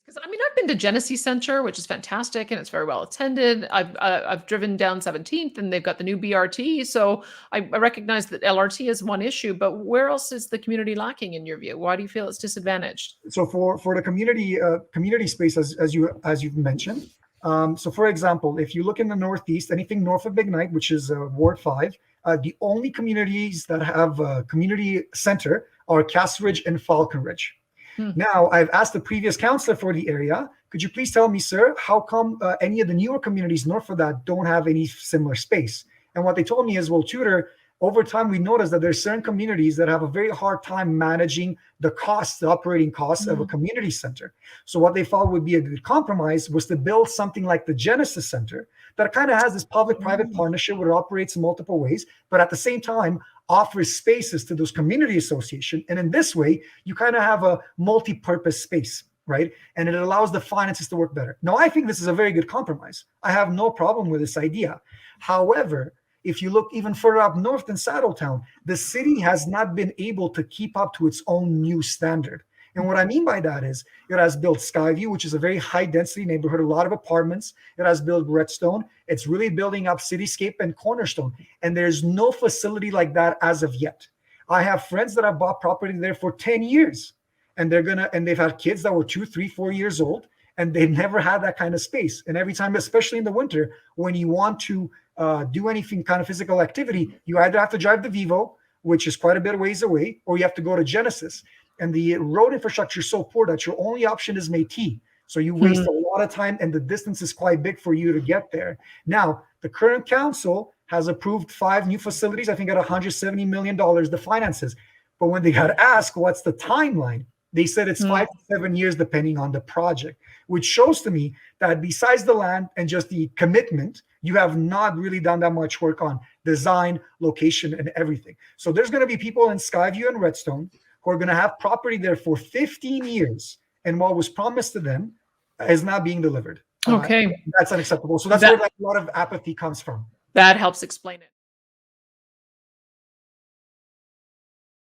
Because I mean, I've been to Genesee Center, which is fantastic and it's very well attended. I've driven down 17th, and they've got the new BRT. So I recognize that LRT is one issue, but where else is the community lacking in your view? Why do you feel it's disadvantaged? So for the community space, as you've mentioned, so for example, if you look in the Northeast, anything north of McKnight, which is Ward 5, the only communities that have a community center are Castridge and Falconridge. Hmm. Now, I've asked the previous counselor for the area, could you please tell me, sir, how come any of the newer communities north of that don't have any similar space? And what they told me is, well, Tudor, over time, we noticed that there's certain communities that have a very hard time managing the costs, the operating costs of a community center. So what they thought would be a good compromise was to build something like the Genesis Center that kind of has this public-private partnership where it operates in multiple ways, but at the same time offers spaces to those community association. And in this way, you kind of have a multi-purpose space, right? And it allows the finances to work better. Now, I think this is a very good compromise. I have no problem with this idea. However, if you look even further up north in Saddletown, the city has not been able to keep up to its own new standard. And what I mean by that is it has built Skyview, which is a very high density neighborhood, a lot of apartments. It has built Redstone. It's really building up Cityscape and Cornerstone. And there's no facility like that as of yet. I have friends that have bought property there for 10 years, and they've had kids that were 2, 3, 4 years old, and they've never had that kind of space. And every time, especially in the winter, when you want to do anything kind of physical activity, you either have to drive to Vivo, which is quite a bit of ways away, or you have to go to Genesis. And the road infrastructure is so poor that your only option is Métis. So you waste a lot of time, and the distance is quite big for you to get there. Now, the current council has approved 5 new facilities, I think at $170 million, the finances. But when they got asked what's the timeline, they said it's 5 to 7 years depending on the project, which shows to me that besides the land and just the commitment, you have not really done that much work on design, location, and everything. So there's going to be people in Skyview and Redstone who are going to have property there for 15 years, and what was promised to them is not being delivered. Okay. That's unacceptable. So that's where a lot of apathy comes from. That helps explain it.